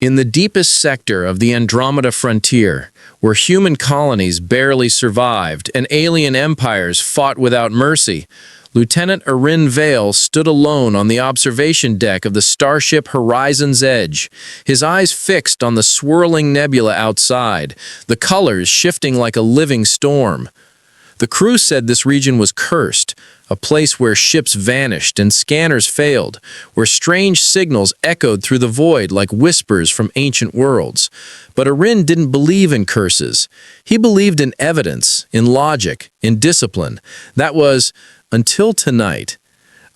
In the deepest sector of the Andromeda frontier, where human colonies barely survived and alien empires fought without mercy, Lieutenant Arin Vale stood alone on the observation deck of the starship Horizon's Edge, his eyes fixed on the swirling nebula outside, the colors shifting like a living storm. The crew said this region was cursed, a place where ships vanished and scanners failed, where strange signals echoed through the void like whispers from ancient worlds. But Arin didn't believe in curses. He believed in evidence, in logic, in discipline. That was, until tonight.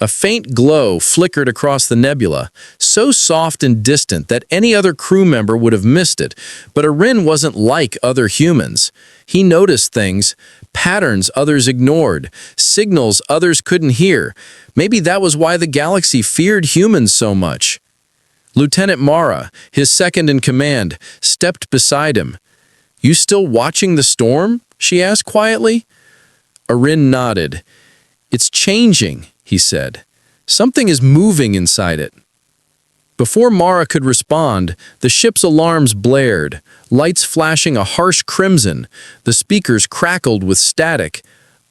A faint glow flickered across the nebula, so soft and distant that any other crew member would have missed it. But Arin wasn't like other humans. He noticed things, patterns others ignored, signals others couldn't hear. Maybe that was why the galaxy feared humans so much. Lieutenant Mara, his second in command, stepped beside him. "You still watching the storm?" she asked quietly. Arin nodded. "It's changing," he said. "Something is moving inside it." Before Mara could respond, the ship's alarms blared, lights flashing a harsh crimson. The speakers crackled with static.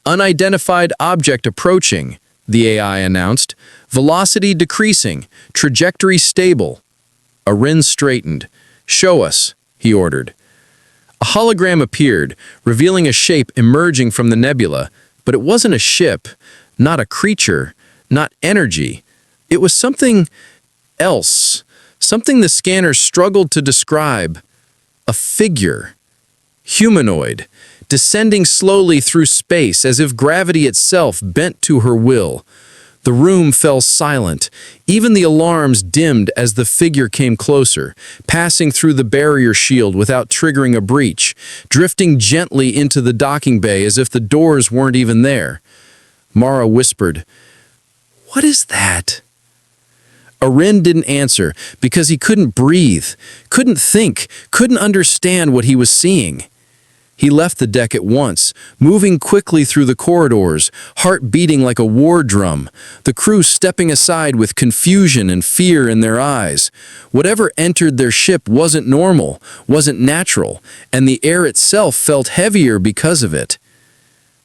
"Unidentified object approaching," the AI announced. "Velocity decreasing, trajectory stable." Arin straightened. "Show us," he ordered. A hologram appeared, revealing a shape emerging from the nebula, but it wasn't a ship, not a creature, not energy. It was something else, something the scanners struggled to describe. A figure, humanoid, descending slowly through space as if gravity itself bent to her will. The room fell silent. Even the alarms dimmed as the figure came closer, passing through the barrier shield without triggering a breach, drifting gently into the docking bay as if the doors weren't even there. Mara whispered, "What is that?" Arin didn't answer because he couldn't breathe, couldn't think, couldn't understand what he was seeing. He left the deck at once, moving quickly through the corridors, heart beating like a war drum, the crew stepping aside with confusion and fear in their eyes. Whatever entered their ship wasn't normal, wasn't natural, and the air itself felt heavier because of it.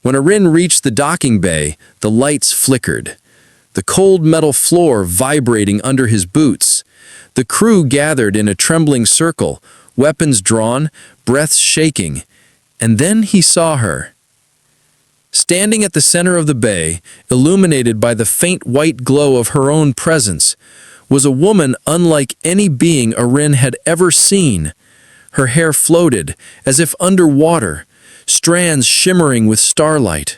When Arin reached the docking bay, the lights flickered, the cold metal floor vibrating under his boots. The crew gathered in a trembling circle, weapons drawn, breaths shaking. And then he saw her. Standing at the center of the bay, illuminated by the faint white glow of her own presence, was a woman unlike any being Arin had ever seen. Her hair floated, as if underwater, strands shimmering with starlight.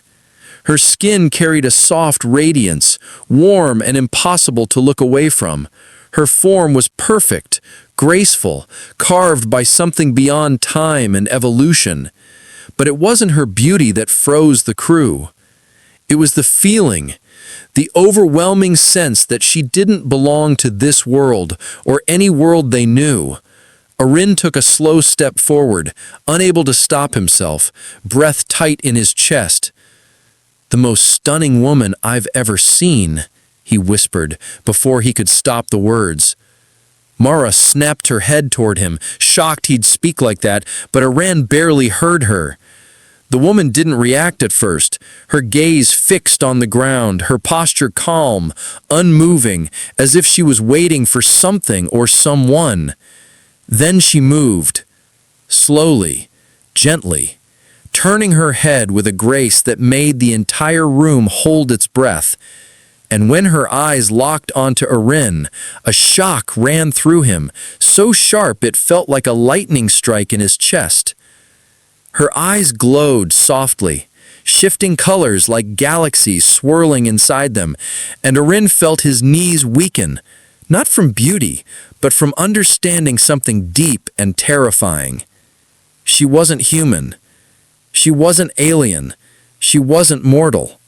Her skin carried a soft radiance, warm and impossible to look away from. Her form was perfect, graceful, carved by something beyond time and evolution. But it wasn't her beauty that froze the crew. It was the feeling, the overwhelming sense that she didn't belong to this world or any world they knew. Arin took a slow step forward, unable to stop himself, breath tight in his chest. "The most stunning woman I've ever seen," he whispered before he could stop the words. Mara snapped her head toward him, shocked he'd speak like that, but Arin barely heard her. The woman didn't react at first, her gaze fixed on the ground, her posture calm, unmoving, as if she was waiting for something or someone. Then she moved, slowly, gently, turning her head with a grace that made the entire room hold its breath. And when her eyes locked onto Arin, a shock ran through him, so sharp it felt like a lightning strike in his chest. Her eyes glowed softly, shifting colors like galaxies swirling inside them, and Arin felt his knees weaken, not from beauty, but from understanding something deep and terrifying. She wasn't human. She wasn't alien. She wasn't mortal.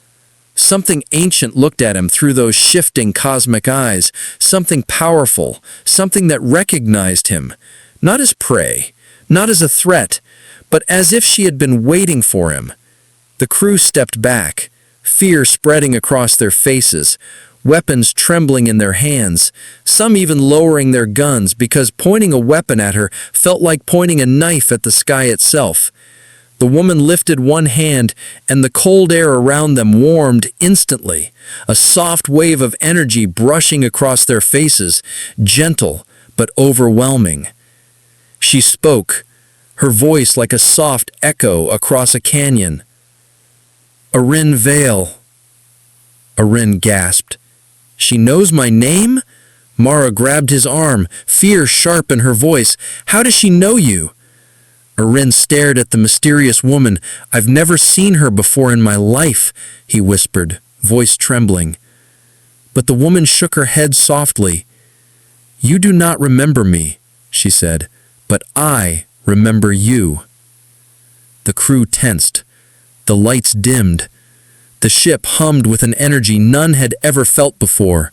Something ancient looked at him through those shifting cosmic eyes, something powerful, something that recognized him, not as prey, not as a threat, but as if she had been waiting for him. The crew stepped back, fear spreading across their faces. weapons trembling in their hands, some even lowering their guns because pointing a weapon at her felt like pointing a knife at the sky itself. The woman lifted one hand, and the cold air around them warmed instantly, a soft wave of energy brushing across their faces, gentle but overwhelming. She spoke, her voice like a soft echo across a canyon. "Arin Vale." Arin gasped. "She knows my name?" Mara grabbed his arm, fear sharp in her voice. "How does she know you?" Arin stared at the mysterious woman. "I've never seen her before in my life," he whispered, voice trembling. But the woman shook her head softly. "You do not remember me," she said, "but I remember you." The crew tensed. The lights dimmed. The ship hummed with an energy none had ever felt before.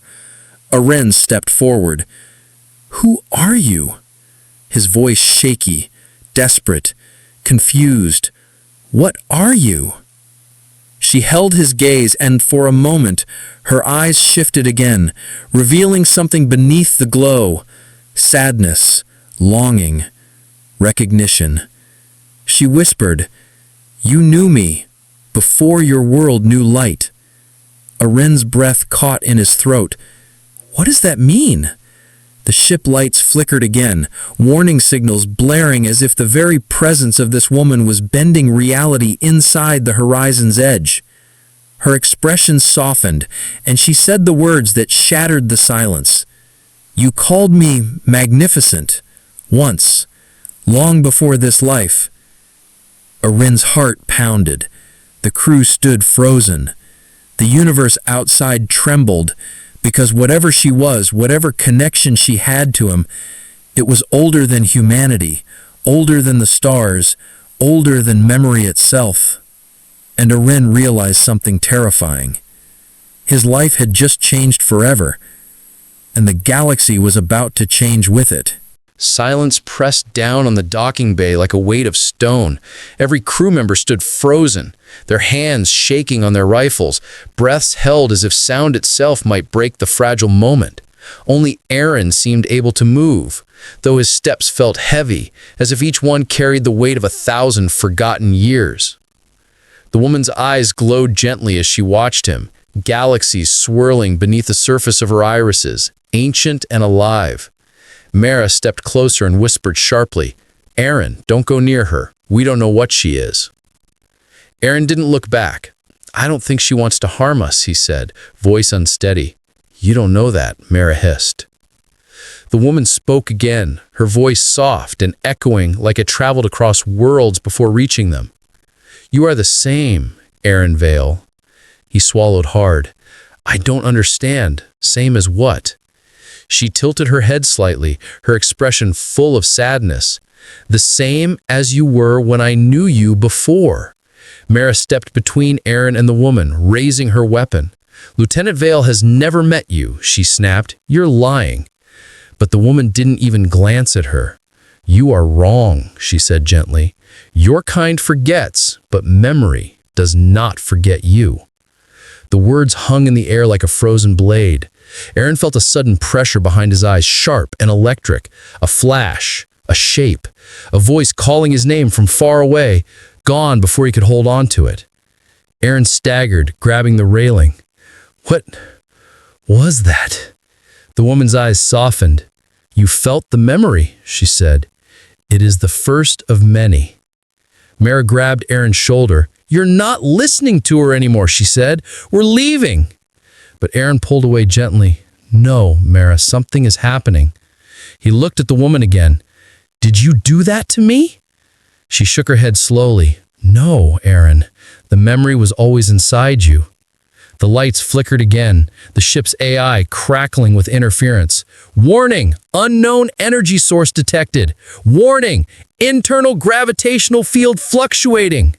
Arin stepped forward. "Who are you?" His voice shaky, desperate, confused. "What are you?" She held his gaze, and for a moment, her eyes shifted again, revealing something beneath the glow. Sadness, longing, recognition. She whispered, "You knew me, before your world knew light." Arin's breath caught in his throat. What does that mean? The ship lights flickered again, warning signals blaring as if the very presence of this woman was bending reality inside the horizon's edge. Her expression softened, and she said the words that shattered the silence. "You called me magnificent, once, long before this life." Arin's heart pounded. The crew stood frozen. The universe outside trembled, because whatever she was, whatever connection she had to him, it was older than humanity, older than the stars, older than memory itself. And Arin realized something terrifying. His life had just changed forever, and the galaxy was about to change with it. Silence pressed down on the docking bay like a weight of stone. Every crew member stood frozen, their hands shaking on their rifles, breaths held as if sound itself might break the fragile moment. Only Arin seemed able to move, though his steps felt heavy, as if each one carried the weight of 1,000 forgotten years. The woman's eyes glowed gently as she watched him, galaxies swirling beneath the surface of her irises, ancient and alive. Mara stepped closer and whispered sharply, "Arin, don't go near her. We don't know what she is." Arin didn't look back. "I don't think she wants to harm us," he said, voice unsteady. "You don't know that," Mara hissed. The woman spoke again, her voice soft and echoing like it traveled across worlds before reaching them. "You are the same, Arin Vale." He swallowed hard. "I don't understand. Same as what?" She tilted her head slightly, her expression full of sadness. "The same as you were when I knew you before." Mara stepped between Arin and the woman, raising her weapon. "Lieutenant Vale has never met you," she snapped. "You're lying." But the woman didn't even glance at her. "You are wrong," she said gently. "Your kind forgets, but memory does not forget you." The words hung in the air like a frozen blade. Arin felt a sudden pressure behind his eyes, sharp and electric. A flash, a shape, a voice calling his name from far away, gone before he could hold on to it. Arin staggered, grabbing the railing. What was that? The woman's eyes softened. "You felt the memory," she said. "It is the first of many." Mara grabbed Arin's shoulder. "You're not listening to her anymore," she said. "We're leaving." But Arin pulled away gently. "No, Mara, something is happening." He looked at the woman again. "Did you do that to me?" She shook her head slowly. "No, Arin. The memory was always inside you." The lights flickered again, the ship's AI crackling with interference. "Warning! Unknown energy source detected! Warning! Internal gravitational field fluctuating!"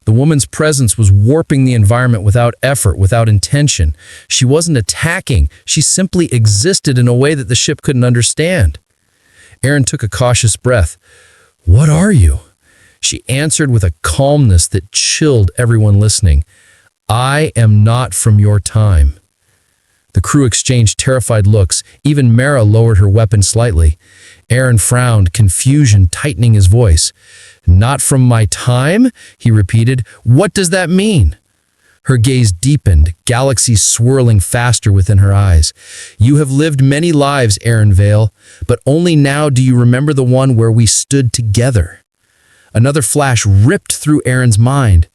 The woman's presence was warping the environment without effort, without intention. She wasn't attacking. She simply existed in a way that the ship couldn't understand. Arin took a cautious breath. "What are you?" She answered with a calmness that chilled everyone listening. "I am not from your time." The crew exchanged terrified looks. Even Mara lowered her weapon slightly. Aaron frowned, confusion tightening his voice. "Not from my time?" he repeated. "What does that mean?" Her gaze deepened, galaxies swirling faster within her eyes. "You have lived many lives, Aaron Vale, but only now do you remember the one where we stood together." Another flash ripped through Aaron's mind.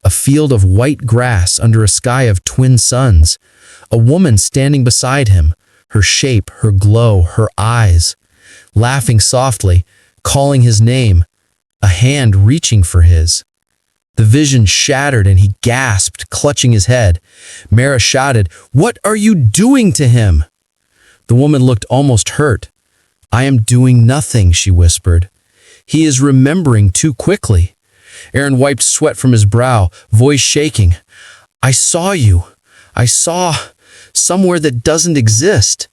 A field of white grass under a sky of twin suns. A woman standing beside him, her shape, her glow, her eyes. Laughing softly, calling his name, a hand reaching for his. The vision shattered and he gasped, clutching his head. Mara shouted, "What are you doing to him?" The woman looked almost hurt. "I am doing nothing," she whispered. "He is remembering too quickly." Aaron wiped sweat from his brow, voice shaking. "I saw you. I saw somewhere that doesn't exist."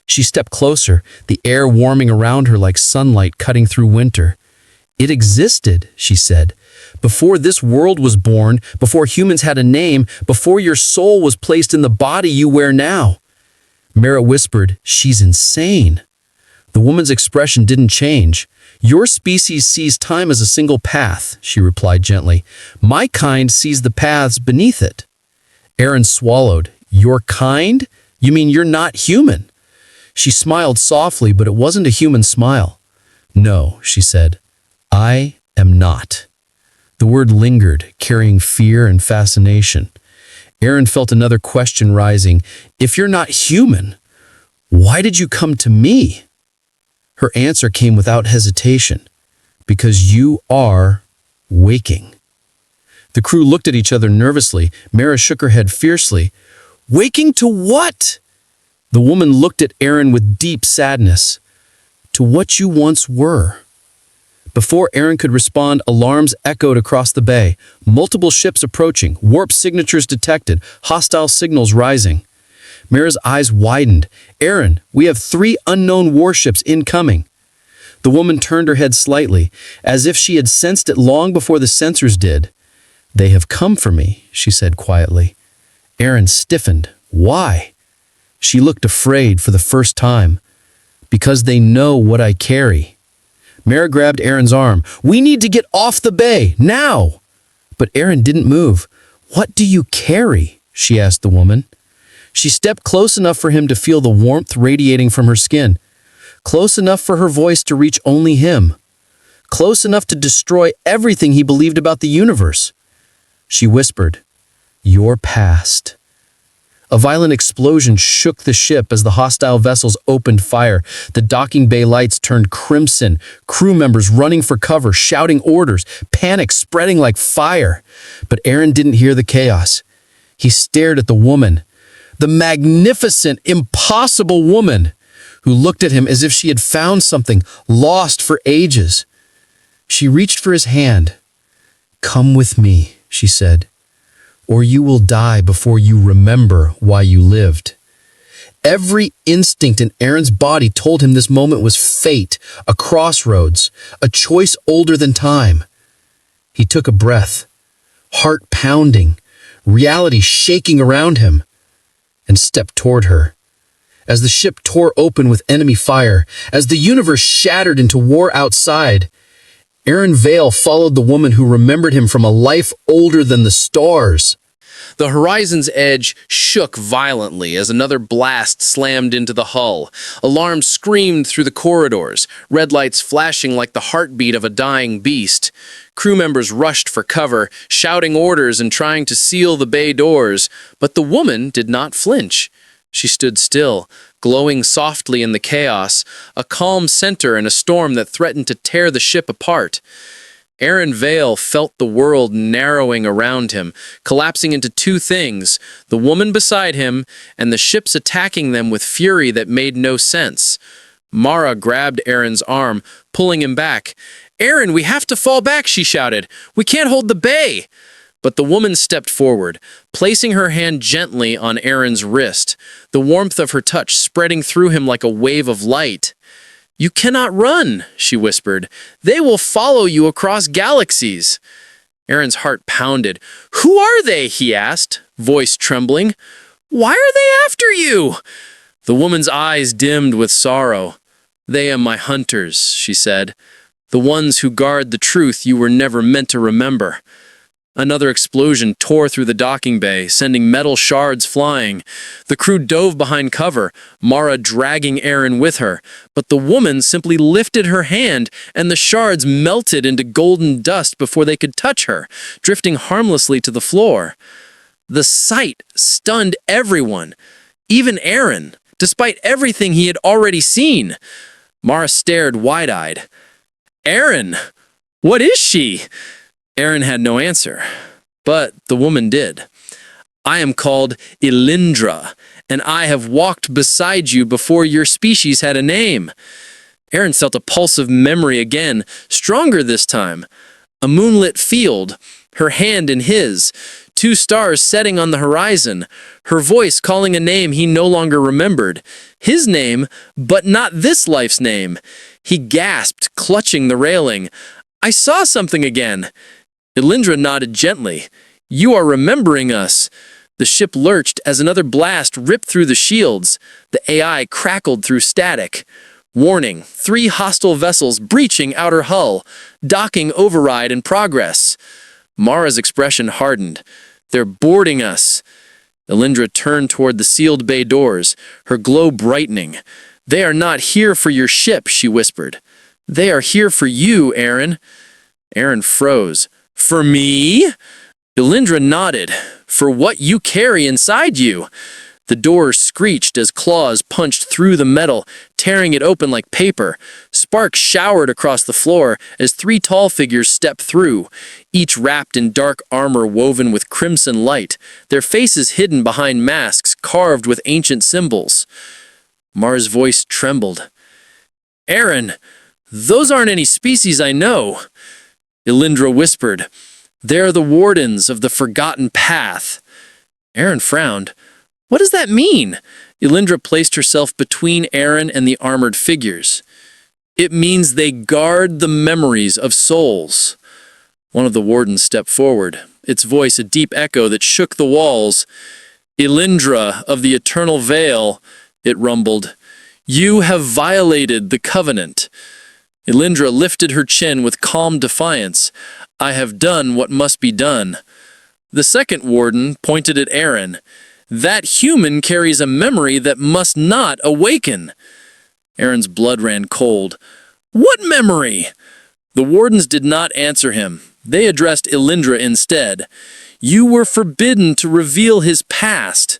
She stepped closer, the air warming around her like sunlight cutting through winter. "It existed," she said. "Before this world was born, before humans had a name, before your soul was placed in the body you wear now." Mara whispered, "She's insane." The woman's expression didn't change. "Your species sees time as a single path," she replied gently. "My kind sees the paths beneath it." Aaron swallowed. "Your kind? You mean you're not human?" She smiled softly, but it wasn't a human smile. "No," she said. "I am not." The word lingered, carrying fear and fascination. Aaron felt another question rising. "If you're not human, why did you come to me?" Her answer came without hesitation. "Because you are waking." The crew looked at each other nervously. Mara shook her head fiercely. "Waking to what?" The woman looked at Aaron with deep sadness. "To what you once were." Before Aaron could respond, alarms echoed across the bay. Multiple ships approaching, warp signatures detected, hostile signals rising. Mara's eyes widened. "Aaron, we have 3 unknown warships incoming." The woman turned her head slightly, as if she had sensed it long before the sensors did. "They have come for me," she said quietly. Aaron stiffened. "Why?" She looked afraid for the first time. "Because they know what I carry." Mara grabbed Aaron's arm. "We need to get off the bay, now!" But Aaron didn't move. "What do you carry?" she asked the woman. She stepped close enough for him to feel the warmth radiating from her skin. Close enough for her voice to reach only him. Close enough to destroy everything he believed about the universe. She whispered, "Your past." A violent explosion shook the ship as the hostile vessels opened fire. The docking bay lights turned crimson, crew members running for cover, shouting orders, panic spreading like fire. But Aaron didn't hear the chaos. He stared at the woman, the magnificent, impossible woman, who looked at him as if she had found something lost for ages. She reached for his hand. "Come with me," she said, "or you will die before you remember why you lived." Every instinct in Aaron's body told him this moment was fate, a crossroads, a choice older than time. He took a breath, heart pounding, reality shaking around him, and stepped toward her. As the ship tore open with enemy fire, as the universe shattered into war outside, Aaron Vale followed the woman who remembered him from a life older than the stars. The horizon's edge shook violently as another blast slammed into the hull. Alarms screamed through the corridors, red lights flashing like the heartbeat of a dying beast. Crew members rushed for cover, shouting orders and trying to seal the bay doors, but the woman did not flinch. She stood still, glowing softly in the chaos, a calm center in a storm that threatened to tear the ship apart. Aaron Vale felt the world narrowing around him, collapsing into 2 things, the woman beside him and the ships attacking them with fury that made no sense. Mara grabbed Aaron's arm, pulling him back. "Aaron, we have to fall back," she shouted. "We can't hold the bay." But the woman stepped forward, placing her hand gently on Aaron's wrist, the warmth of her touch spreading through him like a wave of light. "You cannot run," she whispered. "They will follow you across galaxies." Aaron's heart pounded. "Who are they?" he asked, voice trembling. Why are they after you? The woman's eyes dimmed with sorrow. They are my hunters, she said. The ones who guard the truth you were never meant to remember. Another explosion tore through the docking bay, sending metal shards flying. The crew dove behind cover, Mara dragging Aaron with her, but the woman simply lifted her hand and the shards melted into golden dust before they could touch her, drifting harmlessly to the floor. The sight stunned everyone, even Aaron, despite everything he had already seen. Mara stared wide-eyed. Aaron, what is she? Aaron had no answer, but the woman did. I am called Elindra, and I have walked beside you before your species had a name. Aaron felt a pulse of memory again, stronger this time. A moonlit field, her hand in his, 2 stars setting on the horizon, her voice calling a name he no longer remembered. His name, but not this life's name. He gasped, clutching the railing. I saw something again. Elindra nodded gently. You are remembering us. The ship lurched as another blast ripped through the shields. The AI crackled through static. Warning, 3 hostile vessels breaching outer hull. Docking override in progress. Mara's expression hardened. They're boarding us. Elindra turned toward the sealed bay doors, her glow brightening. They are not here for your ship, she whispered. They are here for you, Aaron. Aaron froze. For me? Elindra nodded. For what you carry inside you. The doors screeched as claws punched through the metal, tearing it open like paper. Sparks showered across the floor as 3 tall figures stepped through, each wrapped in dark armor woven with crimson light, their faces hidden behind masks carved with ancient symbols. Mara's voice trembled. Aaron, those aren't any species I know. Elindra whispered, They're the wardens of the forgotten path. Aaron frowned. What does that mean? Elindra placed herself between Aaron and the armored figures. It means they guard the memories of souls. One of the wardens stepped forward, its voice a deep echo that shook the walls. Elindra of the Eternal Veil, it rumbled. You have violated the covenant. Elindra lifted her chin with calm defiance. I have done what must be done. The second warden pointed at Aaron. That human carries a memory that must not awaken. Aaron's blood ran cold. What memory? The wardens did not answer him. They addressed Elindra instead. You were forbidden to reveal his past.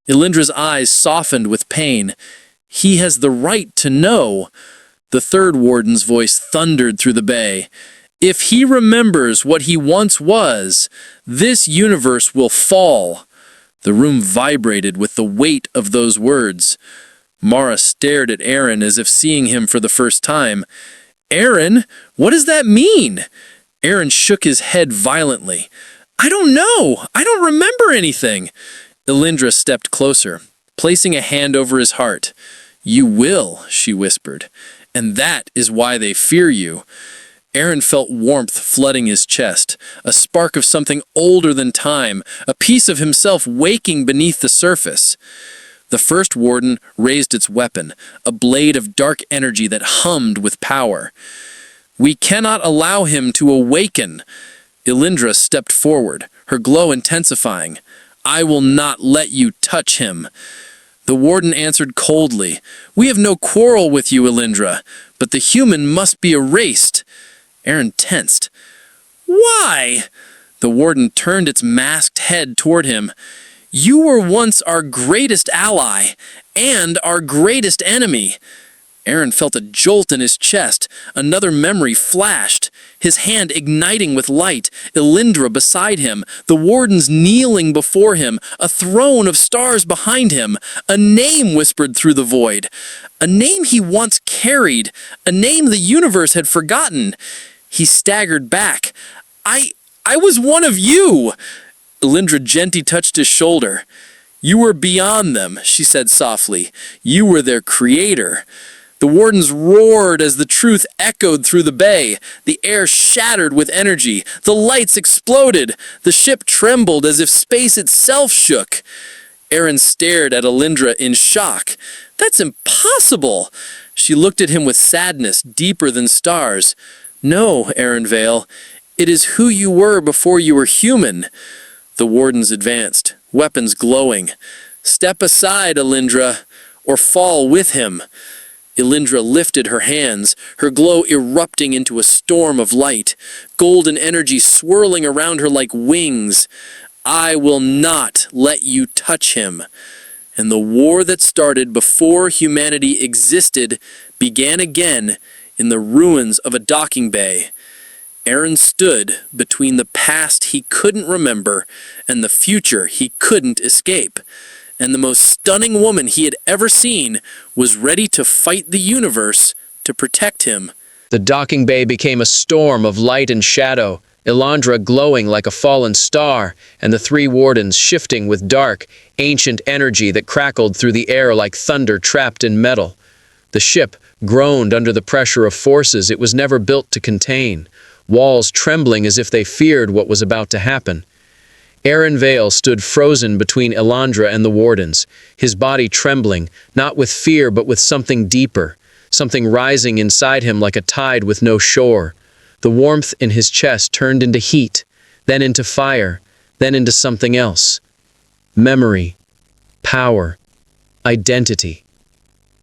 Elindra's eyes softened with pain. He has the right to know. The third warden's voice thundered through the bay. If he remembers what he once was, this universe will fall. The room vibrated with the weight of those words. Mara stared at Aaron as if seeing him for the first time. Aaron, what does that mean? Aaron shook his head violently. I don't know. I don't remember anything. Elindra stepped closer, placing a hand over his heart. You will, she whispered, and that is why they fear you. Aaron felt warmth flooding his chest, a spark of something older than time, a piece of himself waking beneath the surface. The first warden raised its weapon, a blade of dark energy that hummed with power. We cannot allow him to awaken. Elindra stepped forward, her glow intensifying. I will not let you touch him. The warden answered coldly. We have no quarrel with you, Elindra, but the human must be erased. Aaron tensed. Why? The warden turned its masked head toward him. You were once our greatest ally and our greatest enemy. Aaron felt a jolt in his chest. Another memory flashed, his hand igniting with light, Elindra beside him, the wardens kneeling before him, a throne of stars behind him. A name whispered through the void, a name he once carried, a name the universe had forgotten. He staggered back. I was one of you. Elindra gently touched his shoulder. You were beyond them, she said softly. You were their creator. The wardens roared as the truth echoed through the bay. The air shattered with energy. The lights exploded. The ship trembled as if space itself shook. Aaron stared at Alindra in shock. That's impossible! She looked at him with sadness deeper than stars. No, Aaron Vale, it is who you were before you were human. The wardens advanced, weapons glowing. Step aside, Alindra, or fall with him. Alindra lifted her hands, her glow erupting into a storm of light, golden energy swirling around her like wings. I will not let you touch him. And the war that started before humanity existed began again in the ruins of a docking bay. Aaron stood between the past he couldn't remember and the future he couldn't escape. And the most stunning woman he had ever seen was ready to fight the universe to protect him. The docking bay became a storm of light and shadow, Elandra glowing like a fallen star, and the three wardens shifting with dark, ancient energy that crackled through the air like thunder trapped in metal. The ship groaned under the pressure of forces it was never built to contain, walls trembling as if they feared what was about to happen. Aaron Vale stood frozen between Elandra and the wardens, his body trembling, not with fear but with something deeper, something rising inside him like a tide with no shore. The warmth in his chest turned into heat, then into fire, then into something else. Memory, power, identity.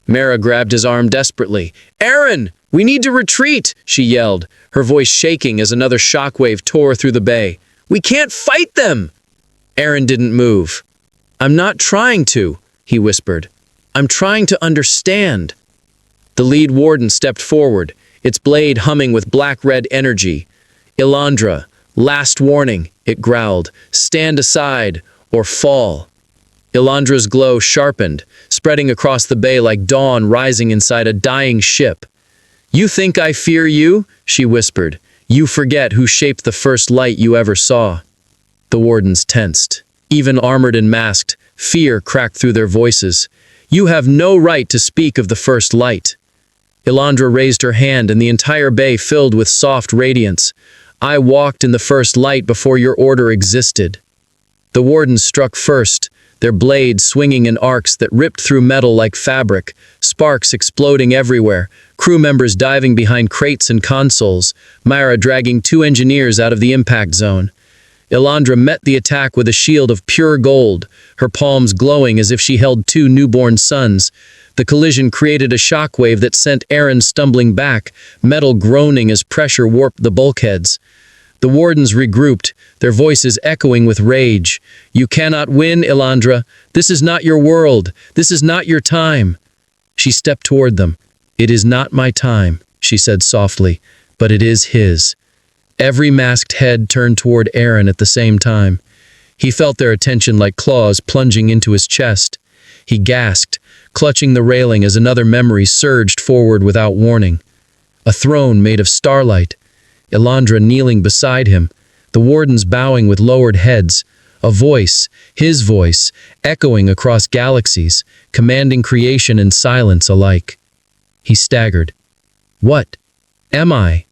Mara grabbed his arm desperately. "Aaron, we need to retreat!" she yelled, her voice shaking as another shockwave tore through the bay. "We can't fight them!" Aaron didn't move. "I'm not trying to," he whispered. "I'm trying to understand." The lead warden stepped forward, its blade humming with black-red energy. "Elandra, last warning," it growled. "Stand aside, or fall." Elandra's glow sharpened, spreading across the bay like dawn rising inside a dying ship. "You think I fear you?" she whispered. "You forget who shaped the first light you ever saw." The wardens tensed. Even armored and masked, fear cracked through their voices. "You have no right to speak of the first light." Elandra raised her hand and the entire bay filled with soft radiance. "I walked in the first light before your order existed." The wardens struck first, their blades swinging in arcs that ripped through metal like fabric, sparks exploding everywhere, crew members diving behind crates and consoles, Myra dragging 2 engineers out of the impact zone. Elandra met the attack with a shield of pure gold, her palms glowing as if she held 2 newborn sons. The collision created a shockwave that sent Aaron stumbling back, metal groaning as pressure warped the bulkheads. The wardens regrouped, their voices echoing with rage. "You cannot win, Elandra. This is not your world. This is not your time." She stepped toward them. "It is not my time," she said softly, "but it is his." Every masked head turned toward Aaron at the same time. He felt their attention like claws plunging into his chest. He gasped, clutching the railing as another memory surged forward without warning. A throne made of starlight, Elandra kneeling beside him, the wardens bowing with lowered heads, a voice, his voice, echoing across galaxies, commanding creation and silence alike. He staggered. "What am I?"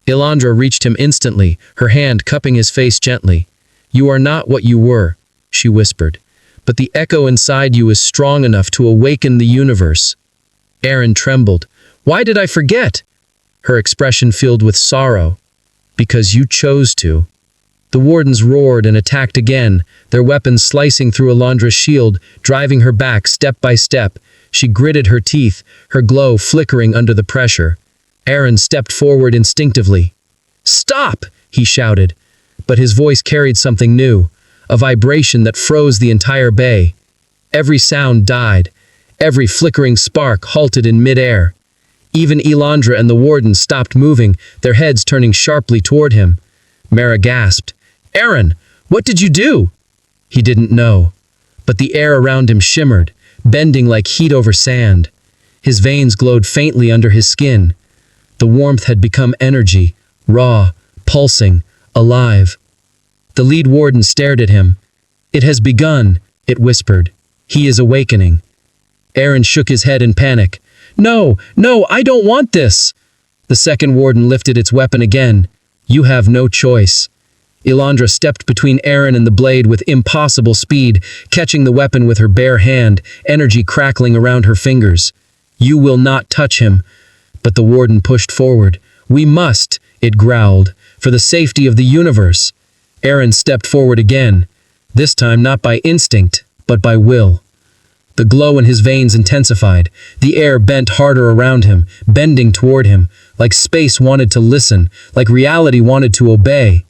Elandra reached him instantly, her hand cupping his face gently. "You are not what you were," she whispered, "but the echo inside you is strong enough to awaken the universe." Aaron trembled. "Why did I forget?" Her expression filled with sorrow. "Because you chose to." The wardens roared and attacked again, their weapons slicing through Elandra's shield, driving her back step by step. She gritted her teeth, her glow flickering under the pressure. Aaron stepped forward instinctively. "Stop!" he shouted, but his voice carried something new, a vibration that froze the entire bay. Every sound died, every flickering spark halted in midair. Even Elandra and the warden stopped moving, their heads turning sharply toward him. Mara gasped. "Aaron, what did you do?" He didn't know, but the air around him shimmered, bending like heat over sand. His veins glowed faintly under his skin. The warmth had become energy, raw, pulsing, alive. The lead warden stared at him. "It has begun," it whispered. "He is awakening." Aaron shook his head in panic. "No, no, I don't want this!" The second warden lifted its weapon again. "You have no choice." Elandra stepped between Aaron and the blade with impossible speed, catching the weapon with her bare hand, energy crackling around her fingers. "You will not touch him." But the warden pushed forward. "We must," it growled, "for the safety of the universe." Aaron stepped forward again, this time not by instinct, but by will. The glow in his veins intensified. The air bent harder around him, bending toward him, like space wanted to listen, like reality wanted to obey.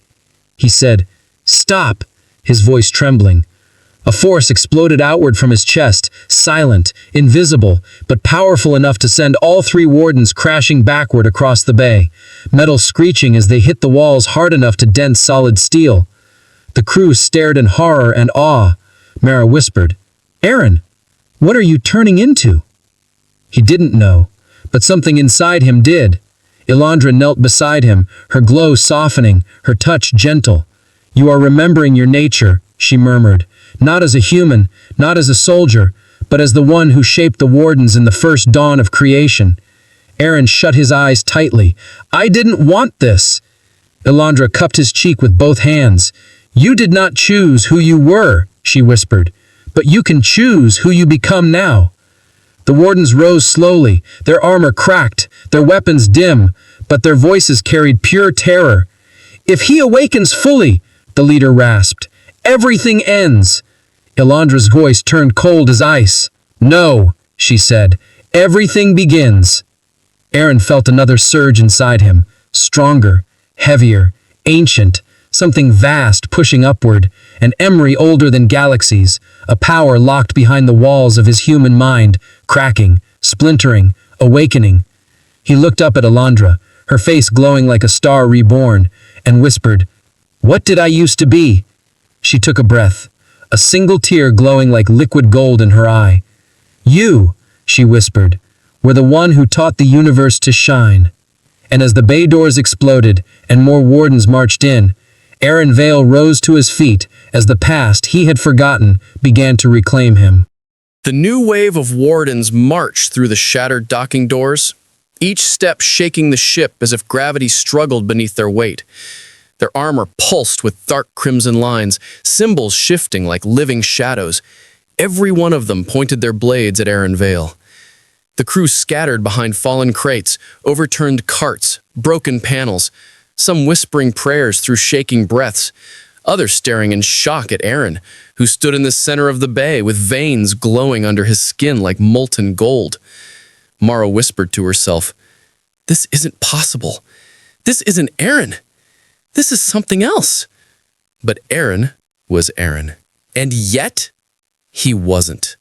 He said, "Stop," his voice trembling. A force exploded outward from his chest, silent, invisible, but powerful enough to send all three wardens crashing backward across the bay, metal screeching as they hit the walls hard enough to dent solid steel. The crew stared in horror and awe. Mara whispered, "Aaron, what are you turning into?" He didn't know, but something inside him did. Elandra knelt beside him, her glow softening, her touch gentle. "You are remembering your nature," she murmured, "not as a human, not as a soldier, but as the one who shaped the wardens in the first dawn of creation." Aaron shut his eyes tightly. "I didn't want this." Elandra cupped his cheek with both hands. "You did not choose who you were," she whispered, "but you can choose who you become now." The wardens rose slowly, their armor cracked, their weapons dim, but their voices carried pure terror. "If he awakens fully," the leader rasped, "everything ends." Elandra's voice turned cold as ice. "No," she said, "everything begins." Aaron felt another surge inside him, stronger, heavier, ancient, something vast pushing upward, an emery older than galaxies, a power locked behind the walls of his human mind, cracking, splintering, awakening. He looked up at Elandra, her face glowing like a star reborn, and whispered, "What did I used to be?" She took a breath, a single tear glowing like liquid gold in her eye. "You," she whispered, "were the one who taught the universe to shine." And as the bay doors exploded and more wardens marched in, Aaron Vale rose to his feet as the past he had forgotten began to reclaim him. The new wave of wardens marched through the shattered docking doors, each step shaking the ship as if gravity struggled beneath their weight. Their armor pulsed with dark crimson lines, symbols shifting like living shadows. Every one of them pointed their blades at Aaron Vale. The crew scattered behind fallen crates, overturned carts, broken panels, some whispering prayers through shaking breaths, others staring in shock at Aaron, who stood in the center of the bay with veins glowing under his skin like molten gold. Mara whispered to herself, "This isn't possible. This isn't Aaron. This is something else." But Aaron was Aaron, and yet he wasn't.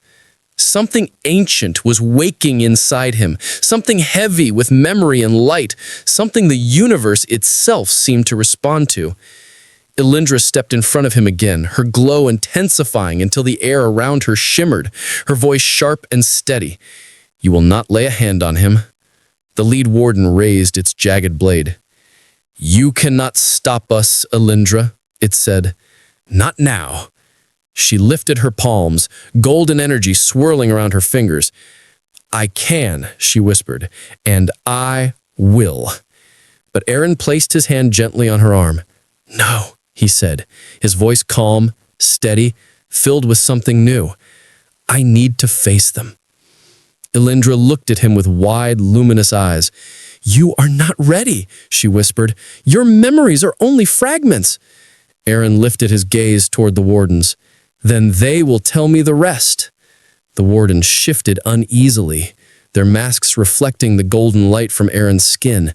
Something ancient was waking inside him, something heavy with memory and light, something the universe itself seemed to respond to. Elandra stepped in front of him again, her glow intensifying until the air around her shimmered, her voice sharp and steady. "You will not lay a hand on him." The lead warden raised its jagged blade. "You cannot stop us, Elandra," it said. "Not now." She lifted her palms, golden energy swirling around her fingers. "I can," she whispered, "and I will." But Aaron placed his hand gently on her arm. "No," he said, his voice calm, steady, filled with something new. "I need to face them." Elandra looked at him with wide, luminous eyes. "You are not ready," she whispered. "Your memories are only fragments." Aaron lifted his gaze toward the wardens. "Then they will tell me the rest." The wardens shifted uneasily, their masks reflecting the golden light from Aaron's skin.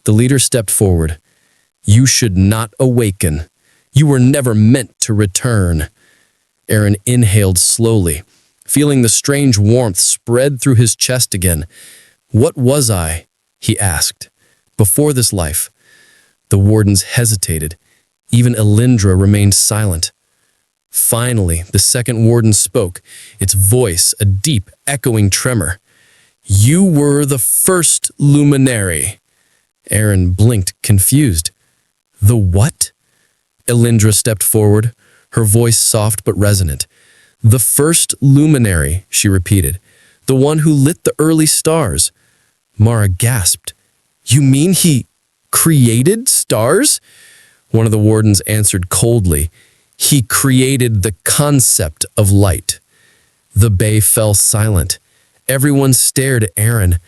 The leader stepped forward. "You should not awaken. You were never meant to return." Aaron inhaled slowly, feeling the strange warmth spread through his chest again. "What was I?" he asked. "Before this life?" The wardens hesitated. Even Elandra remained silent. Finally, the second warden spoke, its voice a deep, echoing tremor. "You were the first luminary." Aaron blinked, confused. "The what?" Elandra stepped forward, her voice soft but resonant. "The first luminary," she repeated. "The one who lit the early stars." Mara gasped. "You mean he created stars?" One of the wardens answered coldly. He created the concept of light. The bay fell silent. Everyone stared at Aaron,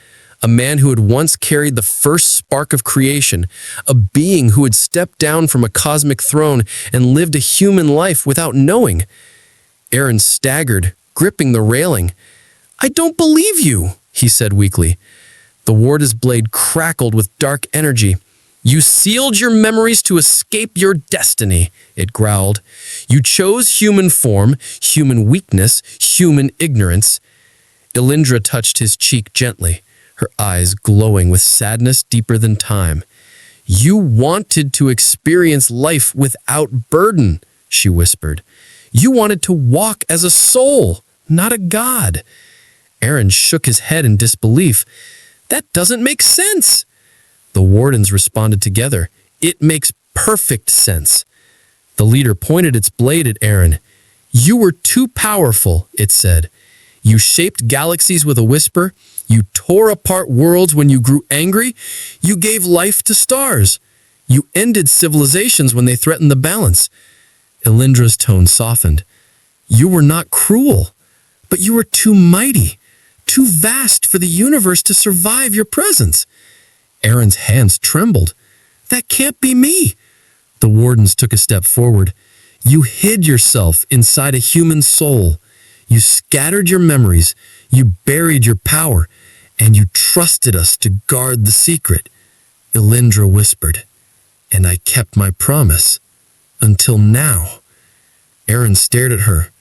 a man who had once carried the first spark of creation, a being who had stepped down from a cosmic throne and lived a human life without knowing. Aaron staggered, gripping the railing. "I don't believe you," he said weakly. The warden's blade crackled with dark energy. "You sealed your memories to escape your destiny," it growled. "You chose human form, human weakness, human ignorance." Elindra touched his cheek gently, her eyes glowing with sadness deeper than time. "You wanted to experience life without burden," she whispered. "You wanted to walk as a soul, not a god." Aaron shook his head in disbelief. "That doesn't make sense." The wardens responded together. "It makes perfect sense." The leader pointed its blade at Aaron. "You were too powerful," it said. "You shaped galaxies with a whisper. You tore apart worlds when you grew angry. You gave life to stars. You ended civilizations when they threatened the balance." Elindra's tone softened. "You were not cruel, but you were too mighty, too vast for the universe to survive your presence." Aaron's hands trembled. "That can't be me." The wardens took a step forward. "You hid yourself inside a human soul. You scattered your memories. You buried your power. And you trusted us to guard the secret." Elindra whispered. "And I kept my promise. Until now." Aaron stared at her.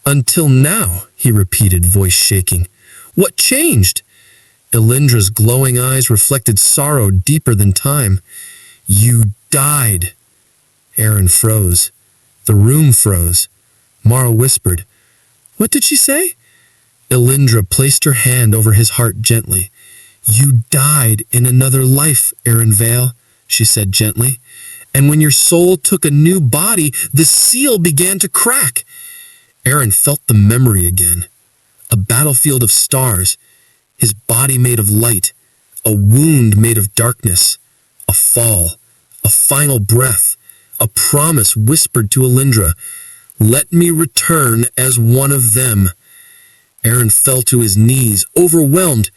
"Until now," he repeated, voice shaking. "What changed?" Elindra's glowing eyes reflected sorrow deeper than time. "You died." Aaron froze. The room froze. Mara whispered. "What did she say?" Elindra placed her hand over his heart gently. "You died in another life, Aaron Vale," she said gently. "And when your soul took a new body, the seal began to crack." Aaron felt the memory again. A battlefield of stars, his body made of light, a wound made of darkness, a fall, a final breath, a promise whispered to Elindra. "Let me return as one of them." Aaron fell to his knees, overwhelmed.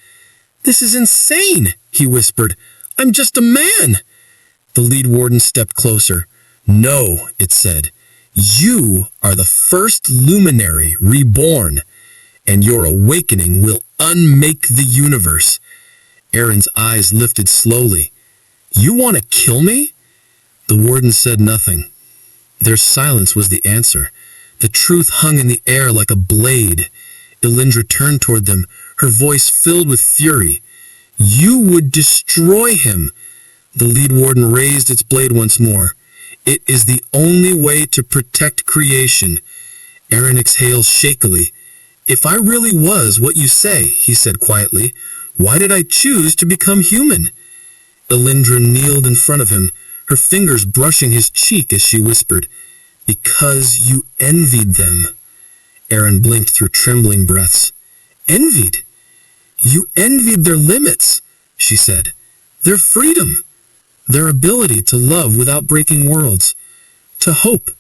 "This is insane," he whispered. "I'm just a man." The lead warden stepped closer. "No," it said. "You are the first luminary reborn, and your awakening will unmake the universe." Aaron's eyes lifted slowly. "You want to kill me?" The warden said nothing. Their silence was the answer. The truth hung in the air like a blade. Elindra turned toward them, her voice filled with fury. "You would destroy him." The lead warden raised its blade once more. "It is the only way to protect creation." Aaron exhaled shakily. "If I really was what you say," he said quietly, "why did I choose to become human?" Elindra kneeled in front of him, her fingers brushing his cheek as she whispered, "Because you envied them." Aaron blinked through trembling breaths. "Envied? You envied their limits," she said. "Their freedom, their ability to love without breaking worlds, to hope,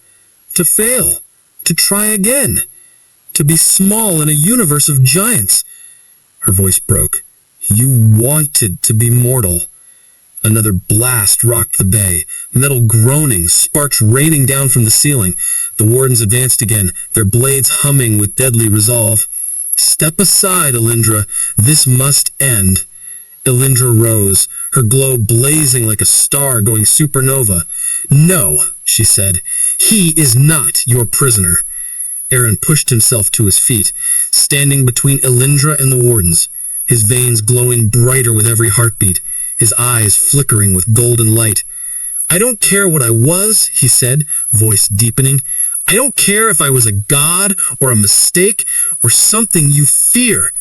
to fail, to try again, to be small in a universe of giants." Her voice broke. "You wanted to be mortal." Another blast rocked the bay, metal groaning, sparks raining down from the ceiling. The wardens advanced again, their blades humming with deadly resolve. "Step aside, Elindra. This must end." Elindra rose, her glow blazing like a star going supernova. "No," she said. "He is not your prisoner." Aaron pushed himself to his feet, standing between Elindra and the wardens, his veins glowing brighter with every heartbeat, his eyes flickering with golden light. "I don't care what I was," he said, voice deepening. "I don't care if I was a god or a mistake or something you fear."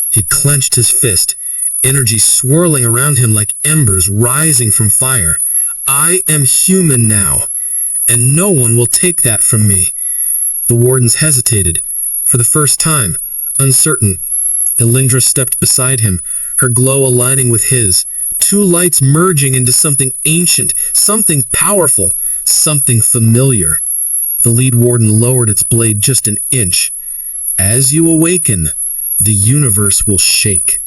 He clenched his fist, energy swirling around him like embers rising from fire. "I am human now, and no one will take that from me." The wardens hesitated, for the first time, uncertain. Elindra stepped beside him, her glow aligning with his. two lights merging into something ancient, something powerful, something familiar. The lead warden lowered its blade just an inch. As you awaken, the universe will shake.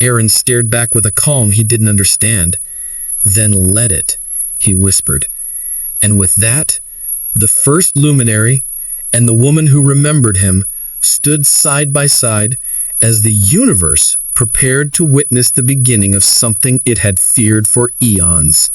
Aaron stared back with a calm he didn't understand. Then let it, he whispered. And with that, the first luminary and the woman who remembered him stood side by side as the universe prepared to witness the beginning of something it had feared for eons.